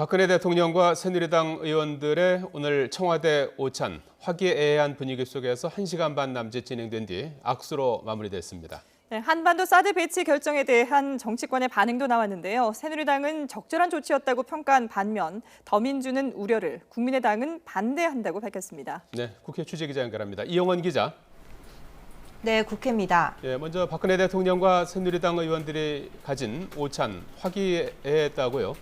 박근혜 대통령과 새누리당 의원들의 오늘 청와대 오찬, 화기애애한 분위기 속에서 1시간 반 남짓 진행된 뒤 악수로 마무리됐습니다. 네, 한반도 사드 배치 결정에 대한 정치권의 반응도 나왔는데요. 새누리당은 적절한 조치였다고 평가한 반면 더민주는 우려를, 국민의당은 반대한다고 밝혔습니다. 네, 국회 취재기자 연결합니다. 이영원 기자. 네, 국회입니다. 먼저 박근혜 대통령과 새누리당 의원들이 가진 오찬, 화기애애했다고요?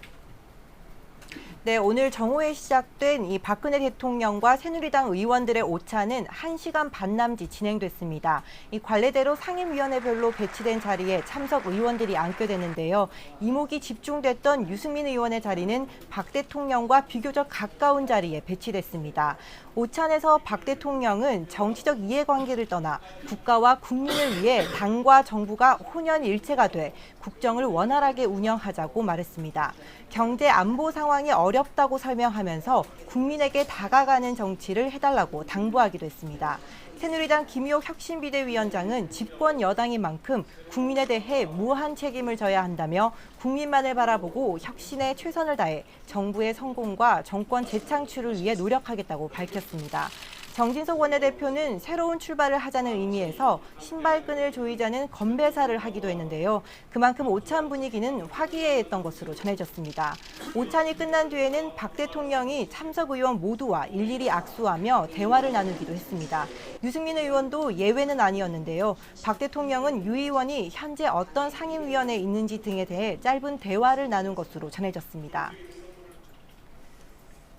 네, 오늘 정오에 시작된 이 박근혜 대통령과 새누리당 의원들의 오찬은 1시간 반 남짓 진행됐습니다. 이 관례대로 상임위원회별로 배치된 자리에 참석 의원들이 앉게 되는데요. 이목이 집중됐던 유승민 의원의 자리는 박 대통령과 비교적 가까운 자리에 배치됐습니다. 오찬에서 박 대통령은 정치적 이해관계를 떠나 국가와 국민을 위해 당과 정부가 혼연일체가 돼 국정을 원활하게 운영하자고 말했습니다. 경제 안보 상황이 어렵다고 설명하면서 국민에게 다가가는 정치를 해달라고 당부하기도 했습니다. 새누리당 김의옥 혁신비대위원장은 집권 여당인 만큼 국민에 대해 무한 책임을 져야 한다며 국민만을 바라보고 혁신에 최선을 다해 정부의 성공과 정권 재창출을 위해 노력하겠다고 밝혔습니다. 정진석 원내대표는 새로운 출발을 하자는 의미에서 신발끈을 조이자는 건배사를 하기도 했는데요. 그만큼 오찬 분위기는 화기애애했던 것으로 전해졌습니다. 오찬이 끝난 뒤에는 박 대통령이 참석 의원 모두와 일일이 악수하며 대화를 나누기도 했습니다. 유승민 의원도 예외는 아니었는데요. 박 대통령은 유 의원이 현재 어떤 상임위원회에 있는지 등에 대해 짧은 대화를 나눈 것으로 전해졌습니다.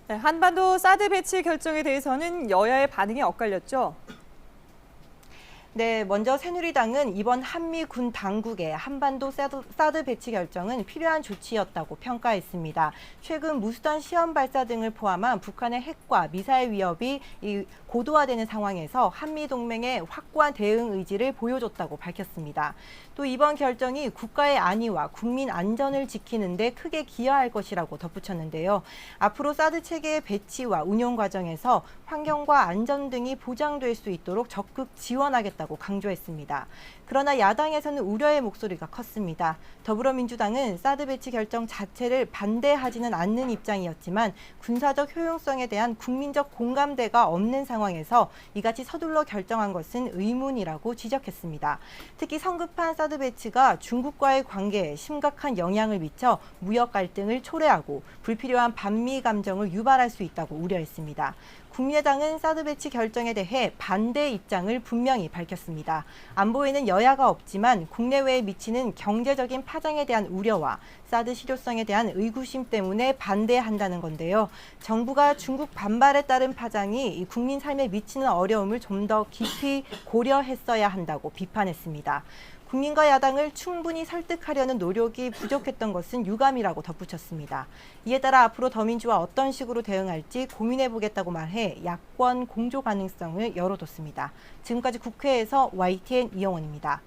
네, 한반도 사드 배치 결정에 대해서는 여야의 반응이 엇갈렸죠. 네, 먼저 새누리당은 이번 한미 군 당국의 한반도 사드 배치 결정은 필요한 조치였다고 평가했습니다. 최근 무수단 시험 발사 등을 포함한 북한의 핵과 미사일 위협이 고도화되는 상황에서 한미 동맹의 확고한 대응 의지를 보여줬다고 밝혔습니다. 또 이번 결정이 국가의 안위와 국민 안전을 지키는 데 크게 기여할 것이라고 덧붙였는데요. 앞으로 사드 체계의 배치와 운용 과정에서 환경과 안전 등이 보장될 수 있도록 적극 지원하겠다고 강조했습니다. 그러나 야당에서는 우려의 목소리가 컸습니다. 더불어민주당은 사드 배치 결정 자체를 반대하지는 않는 입장이었지만 군사적 효용성에 대한 국민적 공감대가 없는 상황에서 이같이 서둘러 결정한 것은 의문이라고 지적했습니다. 특히 성급한 사드 배치가 중국과의 관계에 심각한 영향을 미쳐 무역 갈등을 초래하고 불필요한 반미 감정을 유발할 수 있다고 우려했습니다. 국민의당은 사드 배치 결정에 대해 반대 입장을 분명히 밝혔습니다. 안보에는 여야가 없지만 국내외에 미치는 경제적인 파장에 대한 우려와 사드 실효성에 대한 의구심 때문에 반대한다는 건데요. 정부가 중국 반발에 따른 파장이 국민 삶에 미치는 어려움을 좀 더 깊이 고려했어야 한다고 비판했습니다. 국민과 야당을 충분히 설득하려는 노력이 부족했던 것은 유감이라고 덧붙였습니다. 이에 따라 앞으로 더민주와 어떤 식으로 대응할지 고민해보겠다고 말해 야권 공조 가능성을 열어뒀습니다. 지금까지 국회에서 YTN 이영원입니다.